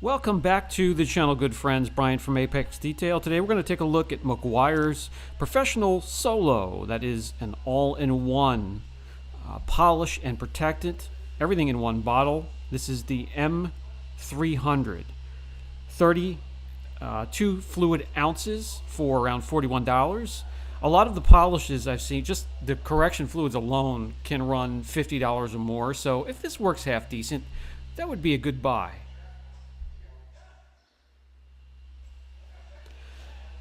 Welcome back to the channel, good friends. Brian from Apex Detail. Today we're going to take a look at Meguiar's Professional So1o. That is an all-in-one polish and protectant, everything in one bottle. This is the M300, 32 fluid ounces for around $41. A lot of the polishes I've seen, just the correction fluids alone, can run $50 or more. So if this works half decent, that would be a good buy.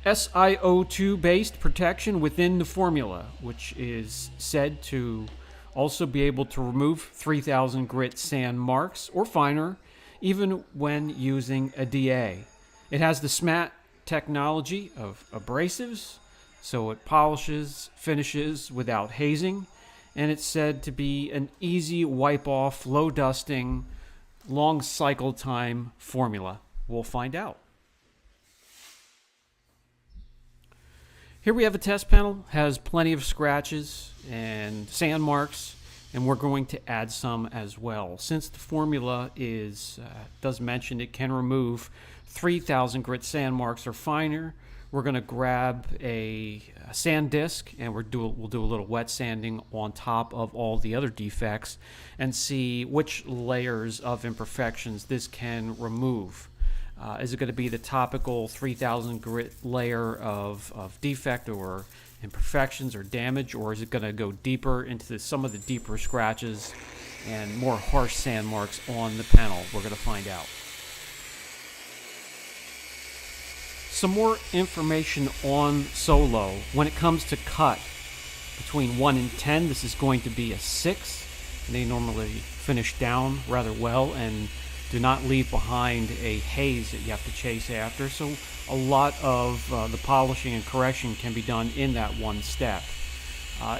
SiO2 based protection within the formula, which is said to also be able to remove 3000 grit sand marks or finer, even when using a DA. It has the SMAT technology of abrasives, so it polishes, finishes without hazing, and it's said to be an easy wipe off, low dusting, long cycle time formula. We'll find out. Here we have a test panel, has plenty of scratches and sand marks, and we're going to add some as well. Since the formula does mention it can remove 3000 grit sand marks or finer, we're going to grab a sand disc and we'll do a little wet sanding on top of all the other defects and see which layers of imperfections this can remove. Is it going to be the topical 3000 grit layer of defect or imperfections or damage, or is it going to go deeper into some of the deeper scratches and more harsh sand marks on the panel? We're going to find out. Some more information on So1o. When it comes to cut between 1 and 10, this is going to be a 6. And they normally finish down rather well and do not leave behind a haze that you have to chase after. So a lot of the polishing and correction can be done in that one step.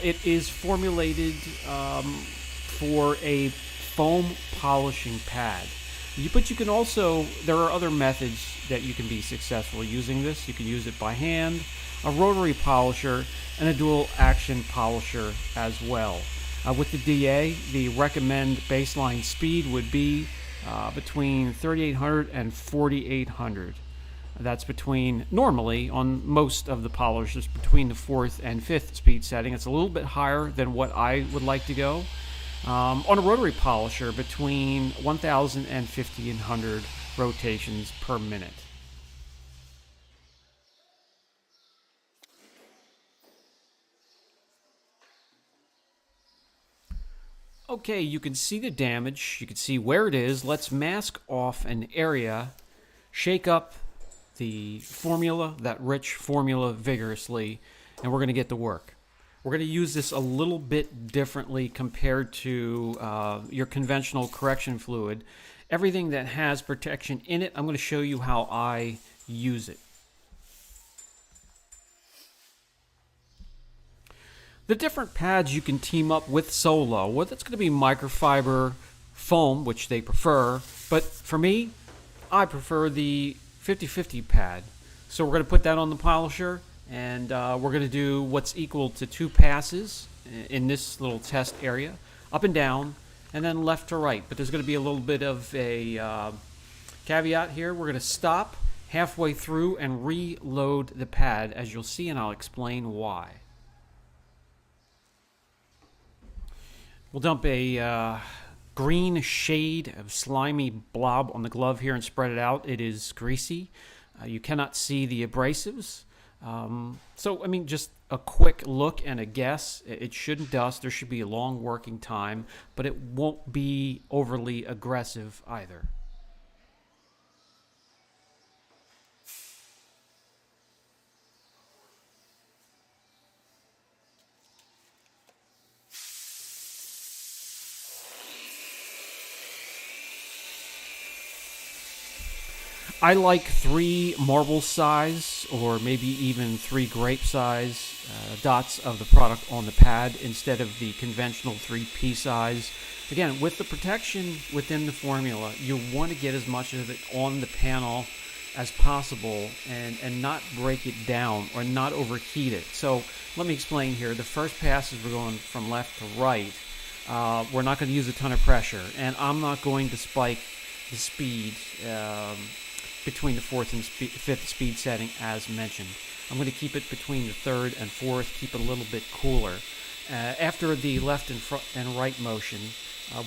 It is formulated for a foam polishing pad. But you can also, there are other methods that you can be successful using this. You can use it by hand, a rotary polisher, and a dual action polisher as well. With the DA, the recommend baseline speed would be between 3800 and 4800. That's normally on most of the polishers, between the 4th and 5th speed setting. It's a little bit higher than what I would like to go. On a rotary polisher, between 1000 and 1500 rotations per minute. Okay, you can see the damage, you can see where it is. Let's mask off an area, shake up the formula, that rich formula, vigorously, and we're going to get to work. We're going to use this a little bit differently compared to your conventional correction fluid. Everything that has protection in it, I'm going to show you how I use it. The different pads you can team up with So1o, well, that's going to be microfiber foam, which they prefer, but for me, I prefer the 50-50 pad. So we're going to put that on the polisher, and we're going to do what's equal to 2 passes in this little test area, up and down, and then left to right. But there's going to be a little bit of a caveat here. We're going to stop halfway through and reload the pad, as you'll see, and I'll explain why. We'll dump a green shade of slimy blob on the glove here and spread it out. It is greasy. You cannot see the abrasives. So, I mean, just a quick look and a guess. It shouldn't dust. There should be a long working time, but it won't be overly aggressive either. I like 3 marble size or maybe even 3 grape size dots of the product on the pad instead of the conventional 3 pea size. Again, with the protection within the formula, you want to get as much of it on the panel as possible and not break it down or not overheat it. So let me explain here. The first pass is we're going from left to right. We're not going to use a ton of pressure, and I'm not going to spike the speed between the fourth and fifth speed setting as mentioned. I'm going to keep it between the third and fourth, keep it a little bit cooler. After the left and right motion,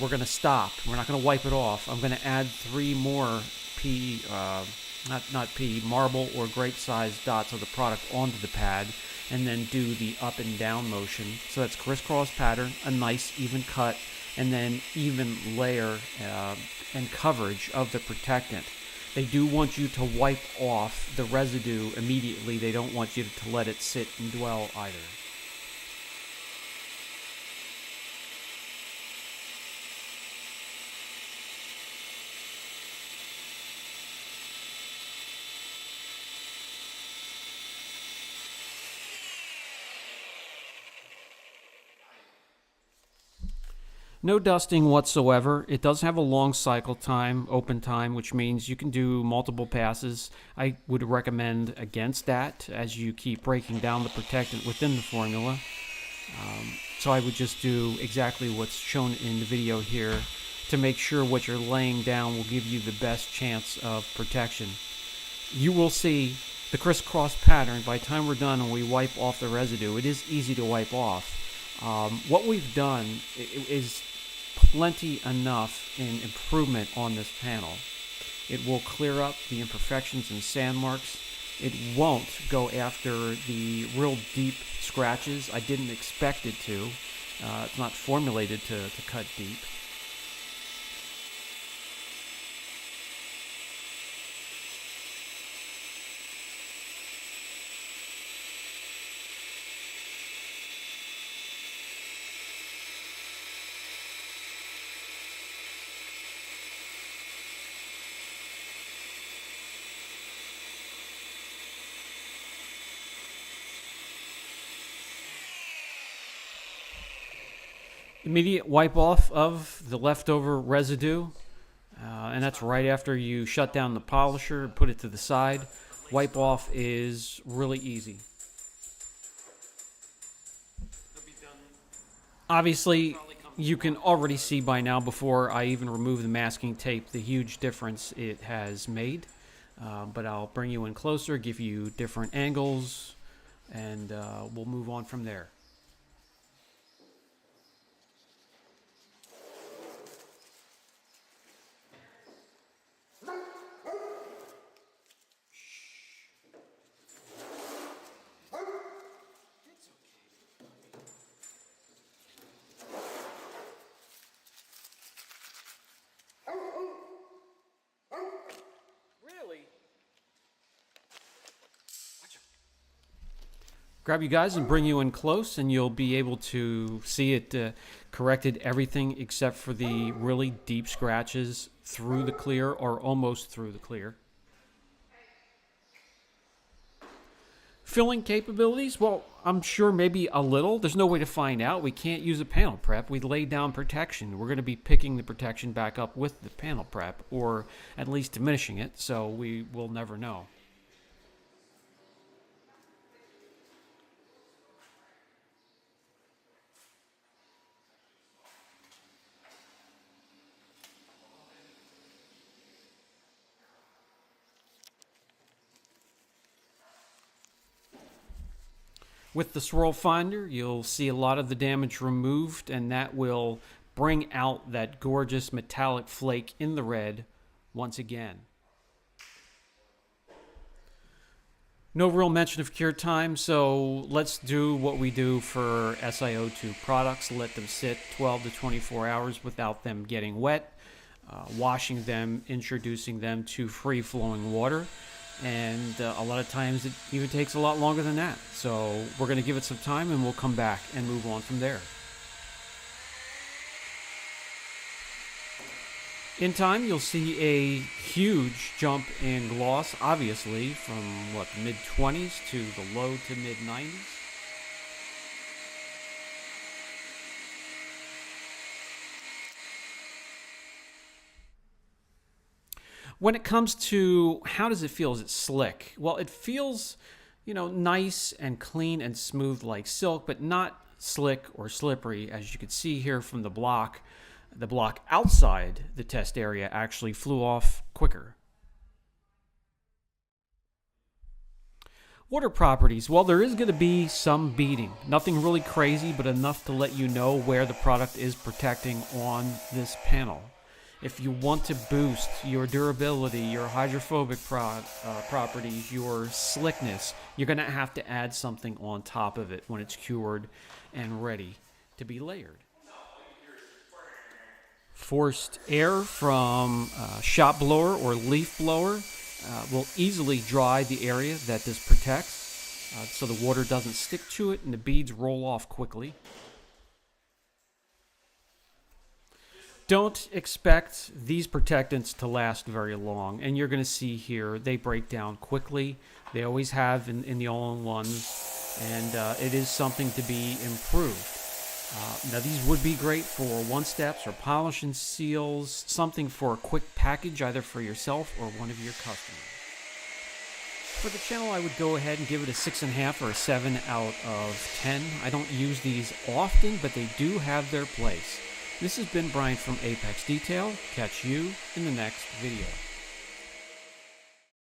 we're going to stop. We're not going to wipe it off. I'm going to add 3 more marble or grape-sized dots of the product onto the pad, and then do the up and down motion. So that's crisscross pattern, a nice even cut, and then even layer and coverage of the protectant. They do want you to wipe off the residue immediately. They don't want you to let it sit and dwell either. No dusting whatsoever. It does have a long cycle time, open time, which means you can do multiple passes. I would recommend against that as you keep breaking down the protectant within the formula. So I would just do exactly what's shown in the video here to make sure what you're laying down will give you the best chance of protection. You will see the crisscross pattern by the time we're done and we wipe off the residue. It is easy to wipe off. What we've done is plenty enough in improvement on this panel. It will clear up the imperfections and sand marks. It won't go after the real deep scratches. I didn't expect it to. It's not formulated to cut deep. Immediate wipe off of the leftover residue, and that's right after you shut down the polisher, put it to the side. Wipe off is really easy. Obviously, you can already see by now, before I even remove the masking tape, the huge difference it has made. But I'll bring you in closer, give you different angles, and we'll move on from there. Grab you guys and bring you in close, and you'll be able to see it corrected everything except for the really deep scratches through the clear or almost through the clear. Filling capabilities? Well, I'm sure maybe a little. There's no way to find out. We can't use a panel prep. We laid down protection. We're going to be picking the protection back up with the panel prep, or at least diminishing it, so we will never know. With the swirl finder, you'll see a lot of the damage removed, and that will bring out that gorgeous metallic flake in the red once again. No real mention of cure time, so let's do what we do for SiO2 products. Let them sit 12 to 24 hours without them getting wet, washing them, introducing them to free-flowing water. And a lot of times it even takes a lot longer than that. So we're going to give it some time, and we'll come back and move on from there. In time, you'll see a huge jump in gloss, obviously, from the mid-20s to the low to mid-90s. When it comes to how does it feel? Is it slick? Well, it feels, nice and clean and smooth like silk, but not slick or slippery, as you can see here from the block. The block outside the test area actually flew off quicker. Water properties, well, there is going to be some beading. Nothing really crazy, but enough to let you know where the product is protecting on this panel. If you want to boost your durability, your hydrophobic properties, your slickness, you're going to have to add something on top of it when it's cured and ready to be layered. Forced air from a shop blower or leaf blower will easily dry the area that this protects, so the water doesn't stick to it and the beads roll off quickly. Don't expect these protectants to last very long, and you're going to see here they break down quickly. They always have in the all-in-ones, and it is something to be improved. Now these would be great for one-steps or polish and seals, something for a quick package either for yourself or one of your customers. For the channel, I would go ahead and give it a 6.5 or a 7 out of 10. I don't use these often, but they do have their place. This has been Brian from Apex Detail. Catch you in the next video.